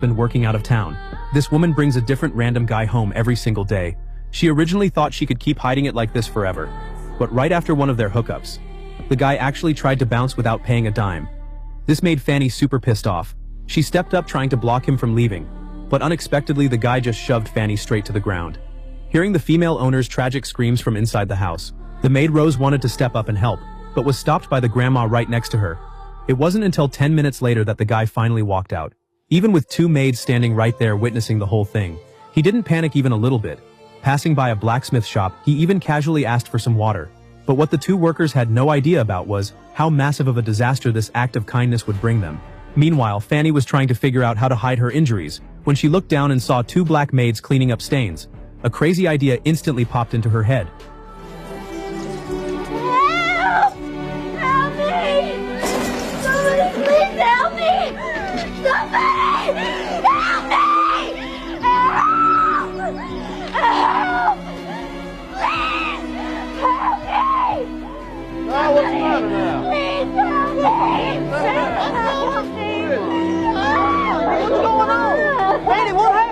been working out of town. This woman brings a different random guy home every single day. She originally thought she could keep hiding it like this forever. But right after one of their hookups, the guy actually tried to bounce without paying a dime. This made Fanny super pissed off. She stepped up trying to block him from leaving, but unexpectedly the guy just shoved Fanny straight to the ground. Hearing the female owner's tragic screams from inside the house, the maid Rose wanted to step up and help, but was stopped by the grandma right next to her. It wasn't until 10 minutes later that the guy finally walked out. Even with two maids standing right there witnessing the whole thing, he didn't panic even a little bit. Passing by a blacksmith shop, he even casually asked for some water. But what the two workers had no idea about was how massive of a disaster this act of kindness would bring them. Meanwhile, Fanny was trying to figure out how to hide her injuries when she looked down and saw two black maids cleaning up stains. A crazy idea instantly popped into her head. Help! Help me! Somebody please help me! Somebody! Help me! Help! Help! Please! Help me! Oh, what's the matter now? Please help me! Help me! What's going on? Fanny, what happened?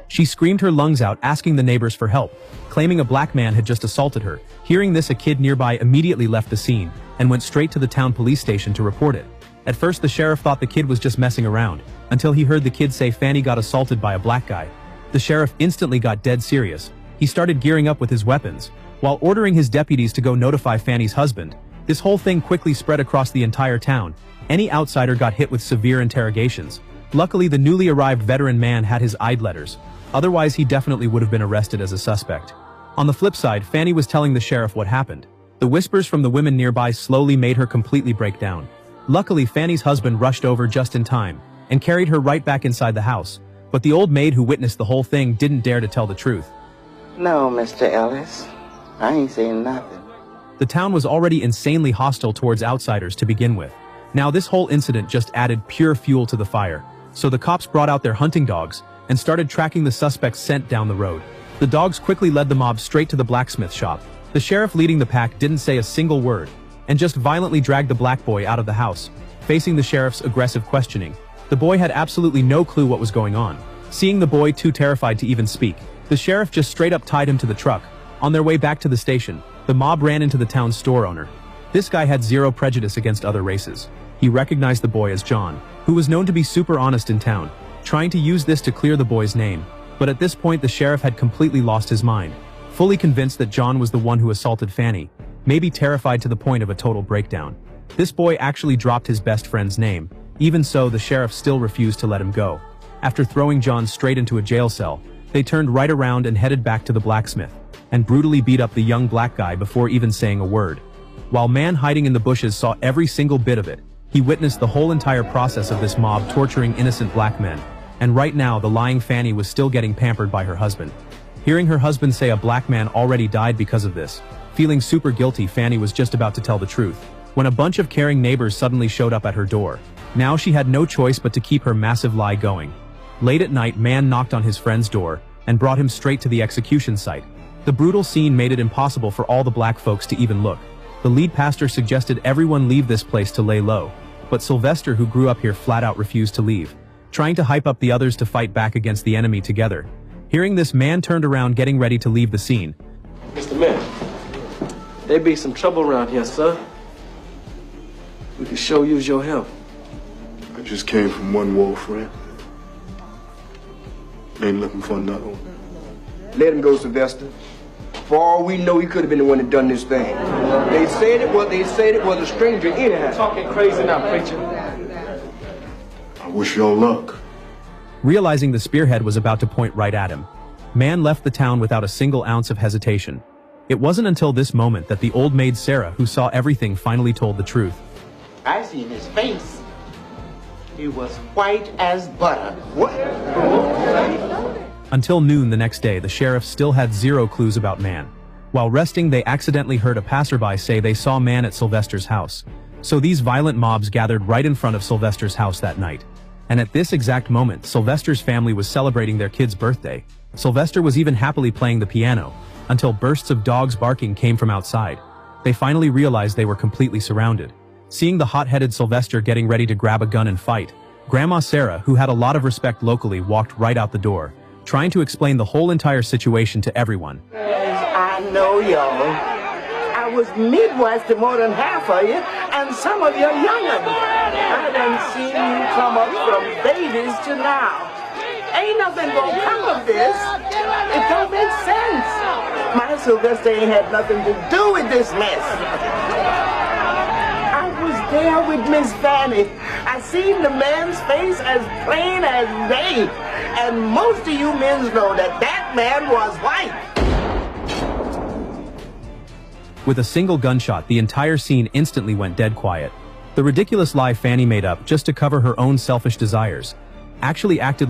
She screamed her lungs out, asking the neighbors for help, claiming a black man had just assaulted her. Hearing this, a kid nearby immediately left the scene and went straight to the town police station to report it. At first, the sheriff thought the kid was just messing around, until he heard the kid say Fanny got assaulted by a black guy. The sheriff instantly got dead serious. He started gearing up with his weapons, while ordering his deputies to go notify Fanny's husband. This whole thing quickly spread across the entire town. Any outsider got hit with severe interrogations. Luckily, the newly arrived veteran man had his ID letters. Otherwise, he definitely would have been arrested as a suspect. On the flip side, Fanny was telling the sheriff what happened. The whispers from the women nearby slowly made her completely break down. Luckily, Fanny's husband rushed over just in time and carried her right back inside the house. But the old maid who witnessed the whole thing didn't dare to tell the truth. No, Mr. Ellis. I ain't saying nothing. The town was already insanely hostile towards outsiders to begin with. Now this whole incident just added pure fuel to the fire. So the cops brought out their hunting dogs and started tracking the suspect's scent down the road. The dogs quickly led the mob straight to the blacksmith shop. The sheriff leading the pack didn't say a single word, and just violently dragged the black boy out of the house. Facing the sheriff's aggressive questioning, the boy had absolutely no clue what was going on. Seeing the boy too terrified to even speak, the sheriff just straight up tied him to the truck. On their way back to the station, the mob ran into the town's store owner. This guy had zero prejudice against other races. He recognized the boy as John, who was known to be super honest in town, trying to use this to clear the boy's name. But at this point, the sheriff had completely lost his mind, fully convinced that John was the one who assaulted Fanny, maybe terrified to the point of a total breakdown. This boy actually dropped his best friend's name. Even so, the sheriff still refused to let him go. After throwing John straight into a jail cell, they turned right around and headed back to the blacksmith, and brutally beat up the young black guy before even saying a word. While man hiding in the bushes saw every single bit of it, he witnessed the whole entire process of this mob torturing innocent black men. And right now, the lying Fanny was still getting pampered by her husband. Hearing her husband say a black man already died because of this, feeling super guilty, Fanny was just about to tell the truth, when a bunch of caring neighbors suddenly showed up at her door. Now she had no choice but to keep her massive lie going. Late at night, man knocked on his friend's door and brought him straight to the execution site. The brutal scene made it impossible for all the black folks to even look. The lead pastor suggested everyone leave this place to lay low, but Sylvester, who grew up here, flat out refused to leave, trying to hype up the others to fight back against the enemy together. Hearing this, man turned around, getting ready to leave the scene. Mr. Man, there be some trouble around here, sir. We could sure use your help. I just came from one war, friend. Ain't looking for another one. Let him go, Sylvester. For all we know, he could have been the one that done this thing. They said it was a stranger anyhow. Talking crazy now, preacher. I wish y'all luck. Realizing the spearhead was about to point right at him, man left the town without a single ounce of hesitation. It wasn't until this moment that the old maid Sarah, who saw everything, finally told the truth. I seen his face. He was white as butter. What? Until noon the next day, the sheriff still had zero clues about man. While resting, they accidentally heard a passerby say they saw man at Sylvester's house. So these violent mobs gathered right in front of Sylvester's house that night. And at this exact moment, Sylvester's family was celebrating their kid's birthday. Sylvester was even happily playing the piano, until bursts of dogs barking came from outside. They finally realized they were completely surrounded. Seeing the hot-headed Sylvester getting ready to grab a gun and fight, Grandma Sarah, who had a lot of respect locally, walked right out the door, trying to explain the whole entire situation to everyone. I know y'all. I was Midwest to more than half of you, and some of you younger. I done seen you come up from babies to now. Ain't nothing gonna come of this. It don't make sense. My Sylvester ain't had nothing to do with this mess. I was there with Miss Fanny. I seen the man's face as plain as day. And most of you men know that that man was white. With a single gunshot, the entire scene instantly went dead quiet. The ridiculous lie Fanny made up just to cover her own selfish desires actually acted